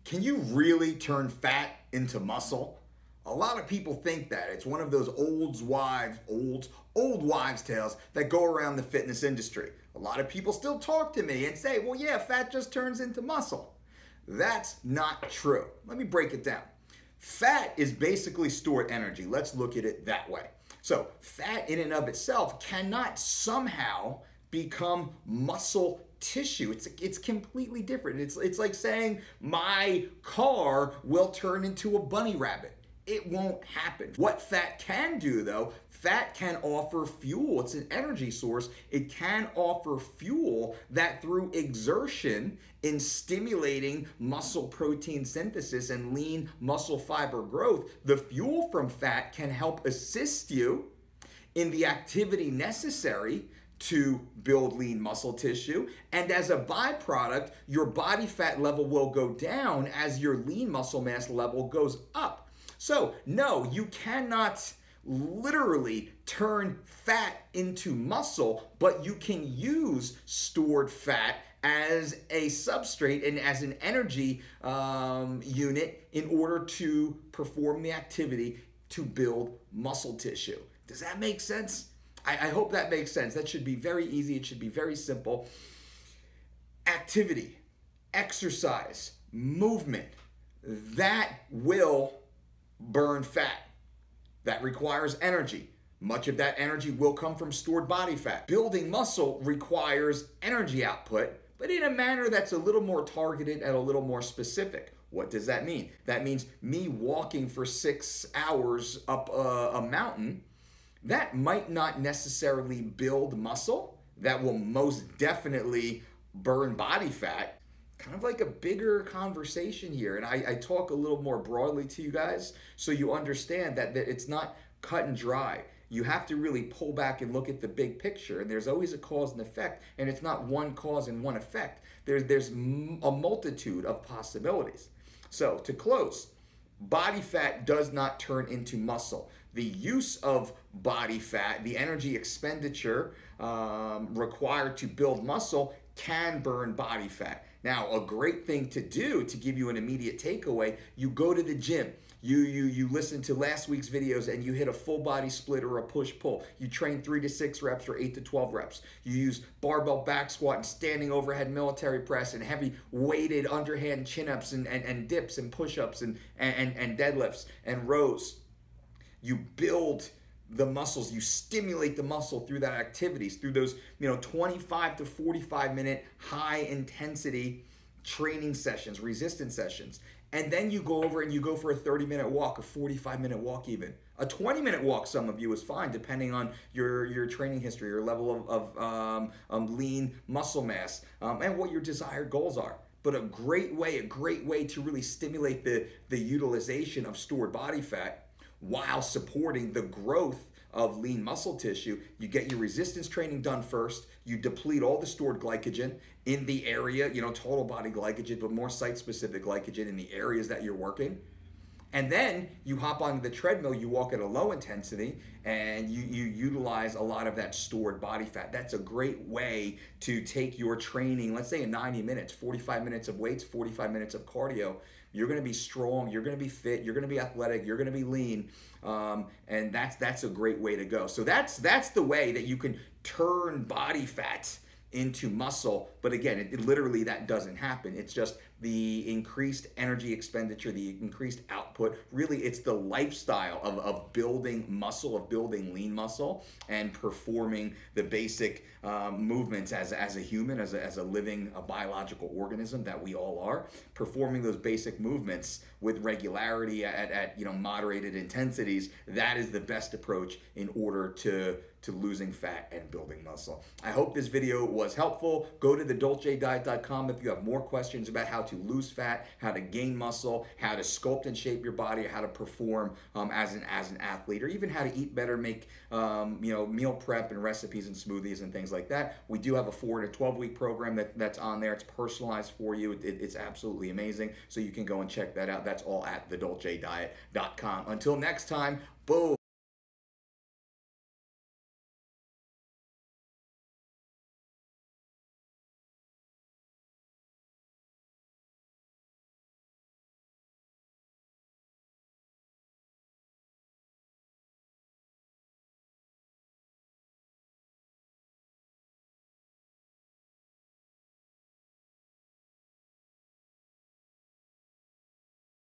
Can you really turn fat into muscle? A lot of people think that. It's one of those old wives' tales that go around the fitness industry. A lot of people still talk to me and say, well, yeah, fat just turns into muscle. That's not true. Let me break it down. Fat is basically stored energy. Let's look at it that way. So fat in and of itself cannot somehow become muscle tissue. It's completely different. It's like saying my car will turn into a bunny rabbit. It won't happen. What fat can do though, fat can offer fuel. It's an energy source. It can offer fuel that through exertion in stimulating muscle protein synthesis and lean muscle fiber growth, the fuel from fat can help assist you in the activity necessary to build lean muscle tissue. And as a byproduct, your body fat level will go down as your lean muscle mass level goes up. So no, you cannot literally turn fat into muscle, but you can use stored fat as a substrate and as an energy unit in order to perform the activity to build muscle tissue. Does that make sense? I hope that makes sense. That should be very easy. It should be very simple. Activity, exercise, movement, that will burn fat. That requires energy. Much of that energy will come from stored body fat. Building muscle requires energy output, but in a manner that's a little more targeted and a little more specific. What does that mean? That means me walking for 6 hours up a mountain, that might not necessarily build muscle. That will most definitely burn body fat. Kind of like a bigger conversation here. And I talk a little more broadly to you guys so you understand that it's not cut and dry. You have to really pull back and look at the big picture. And there's always a cause and effect. And it's not one cause and one effect. There's a multitude of possibilities. So to close, body fat does not turn into muscle. The use of body fat, the energy expenditure required to build muscle can burn body fat. Now, a great thing to do to give you an immediate takeaway, you go to the gym. You listen to last week's videos and you hit a full body split or a push-pull. You train 3 to 6 reps or 8 to 12 reps. You use barbell back squat and standing overhead military press and heavy weighted underhand chin-ups and dips and push-ups and deadlifts and rows. You build the muscles, you stimulate the muscle through that activities, through those 25 to 45 minute high intensity training sessions, resistance sessions. And then you go over and you go for a 30-minute walk, a 45-minute walk even. A 20-minute walk, some of you, is fine depending on your training history, your level of lean muscle mass, and what your desired goals are. But a great way to really stimulate the utilization of stored body fat while supporting the growth of lean muscle tissue. You get your resistance training done first. You deplete all the stored glycogen in the area, total body glycogen, but more site-specific glycogen in the areas that you're working. And then you hop onto the treadmill, you walk at a low intensity, and you utilize a lot of that stored body fat. That's a great way to take your training, let's say in 90 minutes, 45 minutes of weights, 45 minutes of cardio. You're going to be strong, you're going to be fit, you're going to be athletic, you're going to be lean, and that's a great way to go. So that's the way that you can turn body fat into muscle. But again, it literally, that doesn't happen. It's just the increased energy expenditure, the increased output. Really, it's the lifestyle of building muscle, of building lean muscle, and performing the basic movements as a human, as a living, a biological organism that we all are. Performing those basic movements with regularity at moderated intensities. That is the best approach in order to losing fat and building muscle. I hope this video was helpful. Go to thedolcediet.com if you have more questions about how to lose fat, how to gain muscle, how to sculpt and shape your body, how to perform as an athlete, or even how to eat better, make meal prep and recipes and smoothies and things like that. We do have a 4 to 12-week program that's on there. It's personalized for you. It's absolutely amazing. So you can go and check that out. That's all at thedolcediet.com. Until next time, boom.